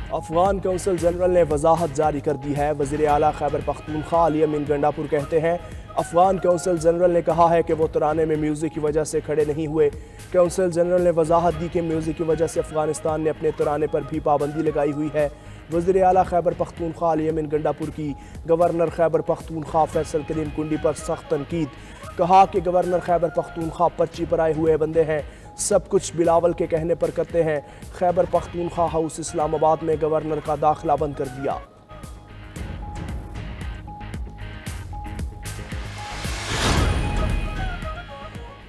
Afghan consul general ने वजाहत जारी कर दी है। वज़ीर आला खैबर पख्तूनख्वा अली अमीन गंडापुर कहते हैं, अफगान कौंसल जनरल ने कहा है कि वो तराने में म्यूज़िक की वजह से खड़े नहीं हुए। कौंसल जनरल ने वजाहत दी कि म्यूज़िक की वजह से अफगानिस्तान ने अपने तराने पर भी पाबंदी लगाई हुई है। वज़ीर आला खैबर पख्तूनख्वा अली अमीन गंडापुर की गवर्नर खैबर पख्तूनख्वा फैसल करीम कुंडी पर सख्त तनकीद। कहा कि गवर्नर खैबर पख्तूनख्वा पर्ची पर आए हुए बंदे हैं, सब कुछ बिलावल के कहने पर करते हैं। खैबर पख्तूनख्वा हाउस इस्लामाबाद में गवर्नर का दाखिला बंद कर दिया।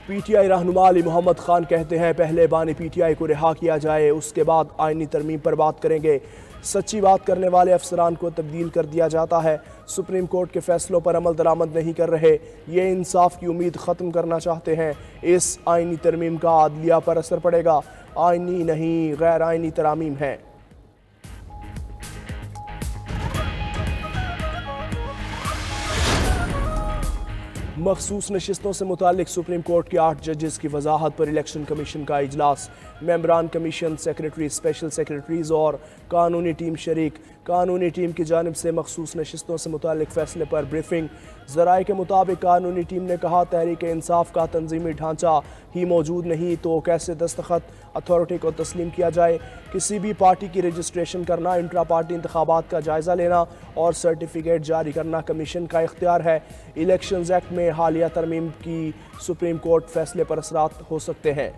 पीटीआई रहनुमा अली मोहम्मद खान कहते हैं, पहले बानी पीटीआई को रिहा किया जाए, उसके बाद आईनी तरमीम पर बात करेंगे। सच्ची बात करने वाले अफसरान को तब्दील कर दिया जाता है। सुप्रीम कोर्ट के फैसलों पर अमल दरामद नहीं कर रहे, ये इंसाफ की उम्मीद ख़त्म करना चाहते हैं। इस आईनी तरमीम का आदलिया पर असर पड़ेगा। आईनी नहीं, गैर आईनी तरामीम है। मखसूस नशिस्तों से मुतालिक सुप्रीम कोर्ट के 8 जजेस की वजाहत पर इलेक्शन कमीशन का इजलास। मेंबरान कमीशन, सेक्रेटरी, स्पेशल सेक्रेटरीज और कानूनी टीम शरीक। कानूनी टीम की जानिब से मखसूस नशिस्तों से मुतालिक फैसले पर ब्रीफिंग। ज़राए के मुताबिक कानूनी टीम ने कहा, तहरीक इंसाफ का तंजीमी ढांचा ही मौजूद नहीं तो कैसे दस्तखत अथॉरिटी को तस्लीम किया जाए। किसी भी पार्टी की रजिस्ट्रेशन करना, इंट्रा पार्टी इंतखाबात का जायज़ा लेना और सर्टिफिकेट जारी करना कमीशन का इख्तियार है। इलेक्शन एक्ट में हालिया तरमीम की सुप्रीम कोर्ट फैसले पर असरात हो सकते हैं।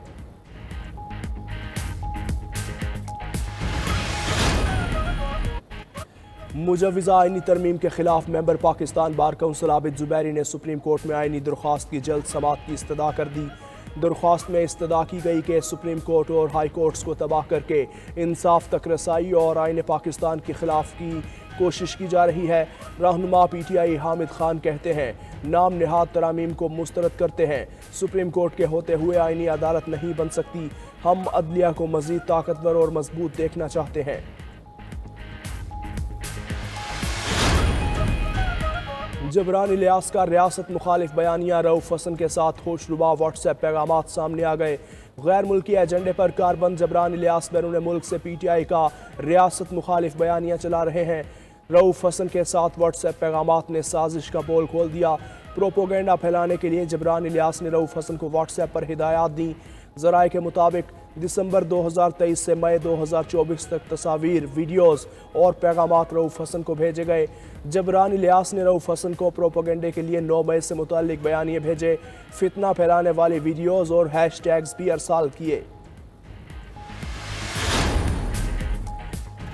मुजव्विज़ा आईनी तरमीम के खिलाफ member Pakistan bar council Abid Zubairi ने सुप्रीम कोर्ट में आईनी दरख्वास्त की जल्द समाअत की इस्तदा कर दी। दरख्वास्त में इस्तदा की गई कि सुप्रीम कोर्ट और हाई कोर्ट्स को तबाह करके इंसाफ तक रसाई और आईन पाकिस्तान के खिलाफ की कोशिश की जा रही है। रहनुमा पीटीआई हामिद खान कहते हैं, नाम निहाद तरामीम को मुस्तरद करते हैं। सुप्रीम कोर्ट के होते हुए आईनी अदालत नहीं बन सकती। हम अदलिया को मजीद ताकतवर और मजबूत देखना चाहते हैं। जबरान इलियास का रियासत मुखालिफ बयानिया। रऊफ हसन के साथ होशरुबा व्हाट्सएप पैगामात सामने आ गए। गैर मुल्की एजेंडे पर कारबंद जबरान इलियास बैरून मुल्क से पीटीआई का रियासत मुखालिफ बयानिया चला रहे हैं। रऊफ हसन के साथ व्हाट्सएप पैगामात ने साजिश का पोल खोल दिया। प्रोपोगेंडा फैलाने के लिए जबरान इलियास ने रऊफ हसन को व्हाट्सएप पर हिदायत दी। ज़राए के मुताबिक दिसंबर 2023 से मई 2024 तक तस्वीर, वीडियोस और पैगामात रऊफ हसन को भेजे गए। जबरान इलियास ने रऊफ हसन को प्रोपोगेंडे के लिए 9 मई से मुतालिक बयानिए भेजे। फितना फैलाने वाले वीडियोस और हैशटैग्स भी अरसाल किए।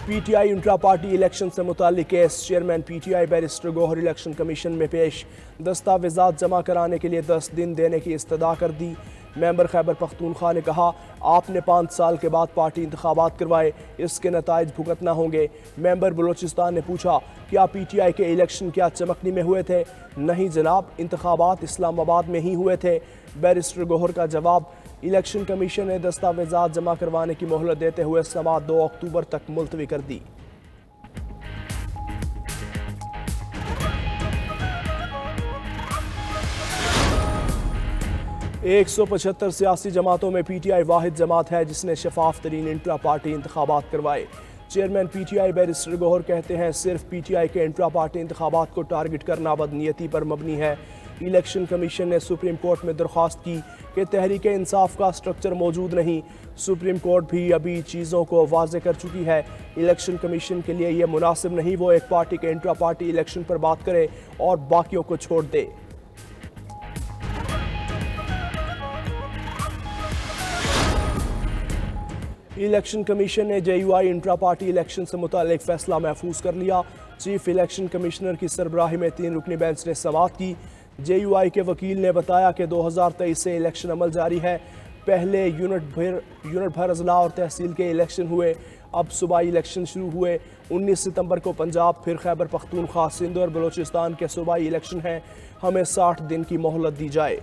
पीटीआई इंट्रा पार्टी इलेक्शन से मुतालिक case. Chairman PTI barrister Gohar election commission में पेश। दस्तावेजात जमा कराने के लिए 10 दिन देने की इस्तदा कर दी। मेंबर खैबर पख्तूनख्वा ने कहा, आपने 5 साल के बाद पार्टी इंतखाबात करवाए, इसके नताइज भुगतना होंगे। मेंबर बलोचिस्तान ने पूछा, क्या पीटीआई के इलेक्शन क्या चमकनी में हुए थे? नहीं जनाब, इंतखाबात इस्लामाबाद में ही हुए थे। बैरिस्टर गौहर का जवाब, इलेक्शन कमीशन ने दस्तावेजात जमा करवाने की मोहलत देते हुए समाअत 2 अक्टूबर तक मुलतवी कर दी। एक 175 सियासी जमातों में पीटीआई वाहिद जमात है जिसने शफाफ तरीन इंट्रा पार्टी इंतखाबात करवाए। चेयरमैन पीटीआई बैरिस्टर गौहर कहते हैं, सिर्फ पीटीआई के इंट्रा पार्टी इंतखाबात को टारगेट करना बदनीयती पर मबनी है। इलेक्शन कमीशन ने सुप्रीम कोर्ट में दरख्वास्त की कि तहरीक इंसाफ का स्ट्रक्चर मौजूद नहीं। सुप्रीम कोर्ट भी अभी चीज़ों को वाज़े कर चुकी है। इलेक्शन कमीशन के लिए यह मुनासिब नहीं वो एक पार्टी के इंट्रा पार्टी इलेक्शन पर बात करे और बाकियों को छोड़ दे। इलेक्शन कमीशन ने जेयूआई इंट्रा पार्टी इलेक्शन से मुतालिक फैसला महफूज कर लिया। चीफ इलेक्शन कमिश्नर की सरबराही में 3 रुकनी बेंच ने समाअत की। जेयूआई के वकील ने बताया कि 2023 से इलेक्शन अमल जारी है। पहले यूनिट भर अजला और तहसील के इलेक्शन हुए, अब सूबाई इलेक्शन शुरू हुए। 19 सितंबर को पंजाब, फिर खैबर पख्तूनख्वा, सिंध और बलोचिस्तान के सूबाई इलेक्शन हैं। हमें 60 दिन की मोहलत दी जाए।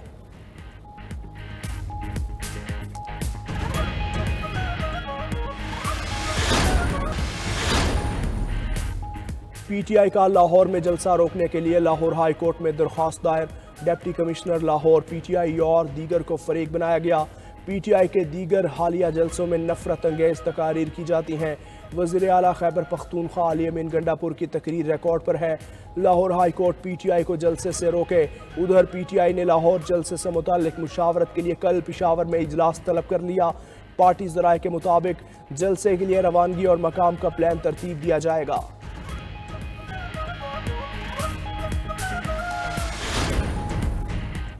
पीटीआई का लाहौर में जलसा रोकने के लिए लाहौर हाई कोर्ट में दरख्वास्त दायर। डिप्टी कमिश्नर लाहौर, पीटीआई और दीगर को फरीक बनाया गया। PTI के दीगर हालिया जलसों में नफरत अंगेज तकारीर की जाती हैं। वज़ीर आला खैबर पख्तूनख्वा अली अमीन गंडापुर की तकरीर रिकॉर्ड पर है। लाहौर हाई कोर्ट PTI को जलसे से रोके। उधर PTI ने लाहौर जलसे से मुताल्लिक मुशावरत के लिए कल पेशावर में इजलास तलब कर लिया। पार्टी ज़राए के मुताबिक जलसे के लिए रवानगी और मकाम का प्लान तरतीब दिया जाएगा।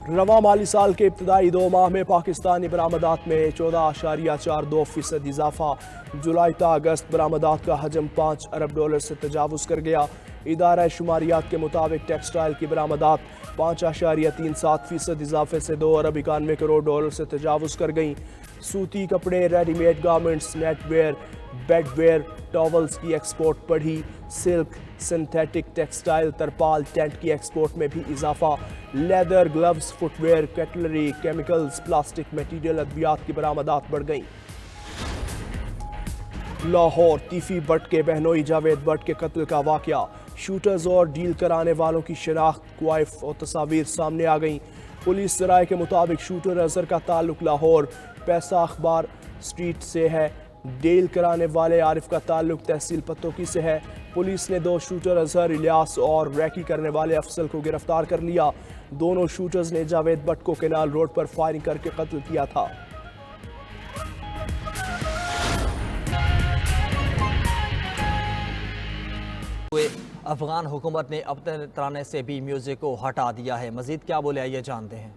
रवा माली साल के इब्तदाई 2 माह में पाकिस्तानी बरामदात में 14.42% इजाफा। जुलाई ता अगस्त बरामदात का हजम $5 अरब से तजावुज़ कर गया। इदारा शुमारियात के मुताबिक टेक्सटाइल की बरामदात 5.37% इजाफे से $2 अरब 91 करोड़ से तजावुज़ कर गईं। सूती कपड़े, readymade garments, netwear, bedwear, towels की एक्सपोर्ट बढ़ी। सिल्क, सिंथेटिक टेक्सटाइल, तरपाल, टेंट की एक्सपोर्ट में भी इजाफा। Leather, gloves, footwear, cutlery, chemicals, plastic material, अद्वियात की बरामदात बढ़ गईं। लाहौर तीफी भट्ट के बहनोई जावेद भट्ट के कत्ल का वाकया। शूटर्स और डील कराने वालों की शिनाख्त, क्वाइफ और तस्वीर सामने आ गईं। पुलिस ज़राए के मुताबिक शूटर अजहर का ताल्लुक लाहौर पैसा अखबार स्ट्रीट से है। डील कराने वाले आरिफ का ताल्लुक तहसील पत्तोकी से है। पुलिस ने 2 शूटर अजहर, इलियास और रैकी करने वाले अफसल को गिरफ्तार कर लिया। दोनों शूटर्स ने जावेद भट्ट को केनाल रोड पर फायरिंग करके कत्ल किया था। अफगान हुकूमत ने अपने तराने से भी म्यूजिक को हटा दिया है। मजीद क्या बोले आइए जानते हैं।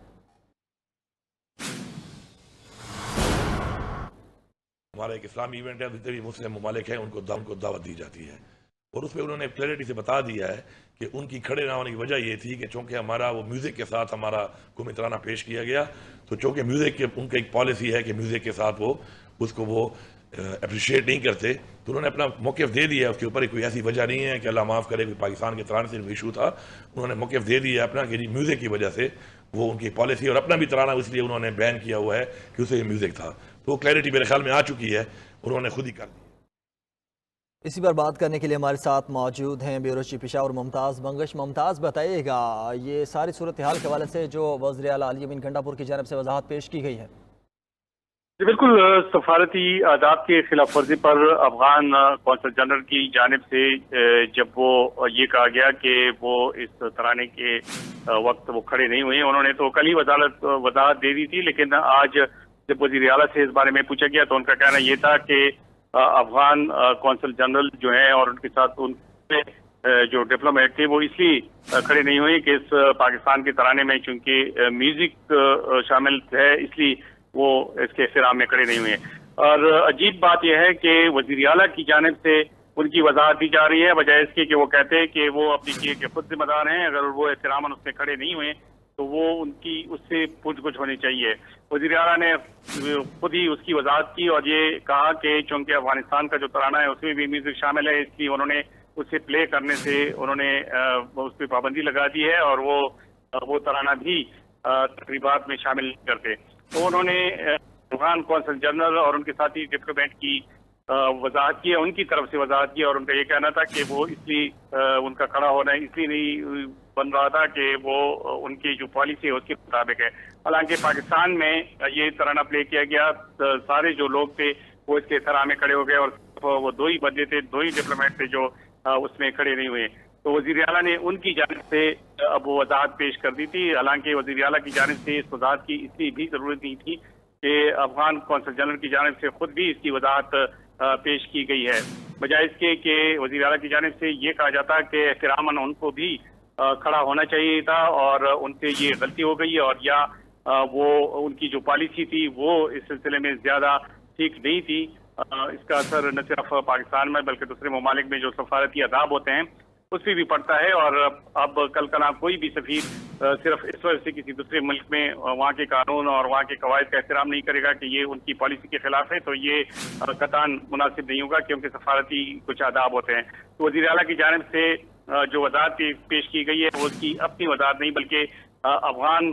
हमारा एक इस्लामी इवेंट है, जितने भी मुस्लिम ममालिक हैं उनको दावत दी जाती है और उसमें उन्होंने क्लैरिटी से बता दिया है कि उनकी खड़े ना होने की वजह ये थी कि चूँकि हमारा वो म्यूज़िक के साथ हमारा कौमी तराना पेश किया गया, तो चूँकि म्यूज़िक के उनकी एक पॉलिसी है कि म्यूज़िक के साथ वो उसको वो अप्रिशिएट नहीं करते, तो उन्होंने अपना मौक़िफ़ दे दिया। उसके ऊपर कोई ऐसी वजह नहीं है कि अल्लाह माफ़ करे, कोई पाकिस्तान के तराने से इशू था। उन्होंने मौक़िफ़ दे दिया अपना कि जी म्यूज़िक की वजह से वो उनकी पॉलिसी और अपना भी तराना इसलिए उन्होंने बैन किया हुआ है कि उसे म्यूज़िक था। तो वो क्लैरिटी मेरे ख्याल में आ चुकी है, उन्होंने खुद ही कर दी। इसी पर बात करने के लिए हमारे साथ मौजूद हैं ब्यूरो चीफ पेशावर मुमताज़ बंगश। मुमताज़, बताइएगा ये सारी सूरत हाल के हवाले से जो वज़ीर आला अली अमीन गंडापुर की जानिब से वजाहत पेश की गई है। जी बिल्कुल, सफारती आदाब की खिलाफ वर्जी पर अफगान कौंसल जनरल की जानिब से जब वो ये कहा गया कि वो इस तराने के वक्त वो खड़े नहीं हुए, उन्होंने तो कल ही वजाहत दे दी थी, लेकिन आज जब वज़ीर आला से इस बारे में पूछा गया तो उनका कहना ये था कि अफगान कौंसल जनरल जो है और उनके साथ उनके जो डिप्लोमेट थे वो इसलिए खड़े नहीं हुए कि इस पाकिस्तान के तराने में चूंकि म्यूजिक शामिल है, इसलिए वो इसके एहतराम में खड़े नहीं हुए। और अजीब बात यह है कि वज़ीर आला की जानिब से उनकी वजाहत दी जा रही है, बजाय इसके कि वो कहते हैं कि वो अपनी किए के खुद जिम्मेदार हैं। अगर वो एहतरामन उससे खड़े नहीं हुए तो वो उनकी उससे पूछ-गुछ होनी चाहिए। वज़ीर आला ने खुद ही उसकी वजाहत की और ये कहा कि चूंकि अफगानिस्तान का जो तराना है उसमें भी म्यूजिक शामिल है, इसलिए उन्होंने उसे प्ले करने से उन्होंने उस पर पाबंदी लगा दी है और वो तराना भी तकरीबात में शामिल नहीं करते। तो उन्होंने अफगान कौंसल जनरल और उनके साथी डिप्लोमेट की वजाहत की, उनकी तरफ से वजाहत की, और उनका ये कहना था कि वो इसलिए उनका खड़ा होना इसलिए नहीं बन रहा था कि वो उनकी जो पॉलिसी है उसके मुताबिक है। हालांकि पाकिस्तान में ये तराना प्ले किया गया, सारे जो लोग थे वो इसके एहतराम में खड़े हो गए और वो 2 ही बंदे थे, 2 ही डिप्लोमेट थे जो उसमें खड़े नहीं हुए। तो वज़ीर आला ने उनकी जानिब से अब वो वजाहत पेश कर दी थी। हालांकि वज़ीर आला की जानिब से इस वजाहत की इसलिए भी ज़रूरत नहीं थी कि अफगान कौंसल जनरल की जानिब से खुद भी इसकी वजाहत पेश की गई है, बजाय इसके कि वज़ीर आला की जानिब से ये कहा जाता कि एहतरामन उनको भी खड़ा होना चाहिए था और उनसे ये गलती हो गई और या वो उनकी जो पॉलिसी थी वो इस सिलसिले में ज़्यादा ठीक नहीं थी। इसका असर न सिर्फ पाकिस्तान में बल्कि दूसरे ममालिक में जो सफारती आदाब होते हैं उस पर भी पड़ता है। और अब कल का कोई भी सफीर सिर्फ इस वजह से किसी दूसरे मुल्क में वहाँ के कानून और वहाँ के कवायद का एहतराम नहीं करेगा कि ये उनकी पॉलिसी के खिलाफ है, तो ये कतान मुनासिब नहीं होगा, क्योंकि सफारती कुछ आदाब होते हैं। तो वज़ीर आला की जानिब से जो वजाहत पेश की गई है वो उसकी अपनी वजाहत नहीं बल्कि अफगान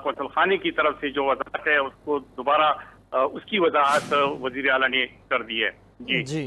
कौंसल खाने की तरफ से जो वजाहत है उसको दोबारा उसकी वजाहत वज़ीर आला ने कर दी है। जी।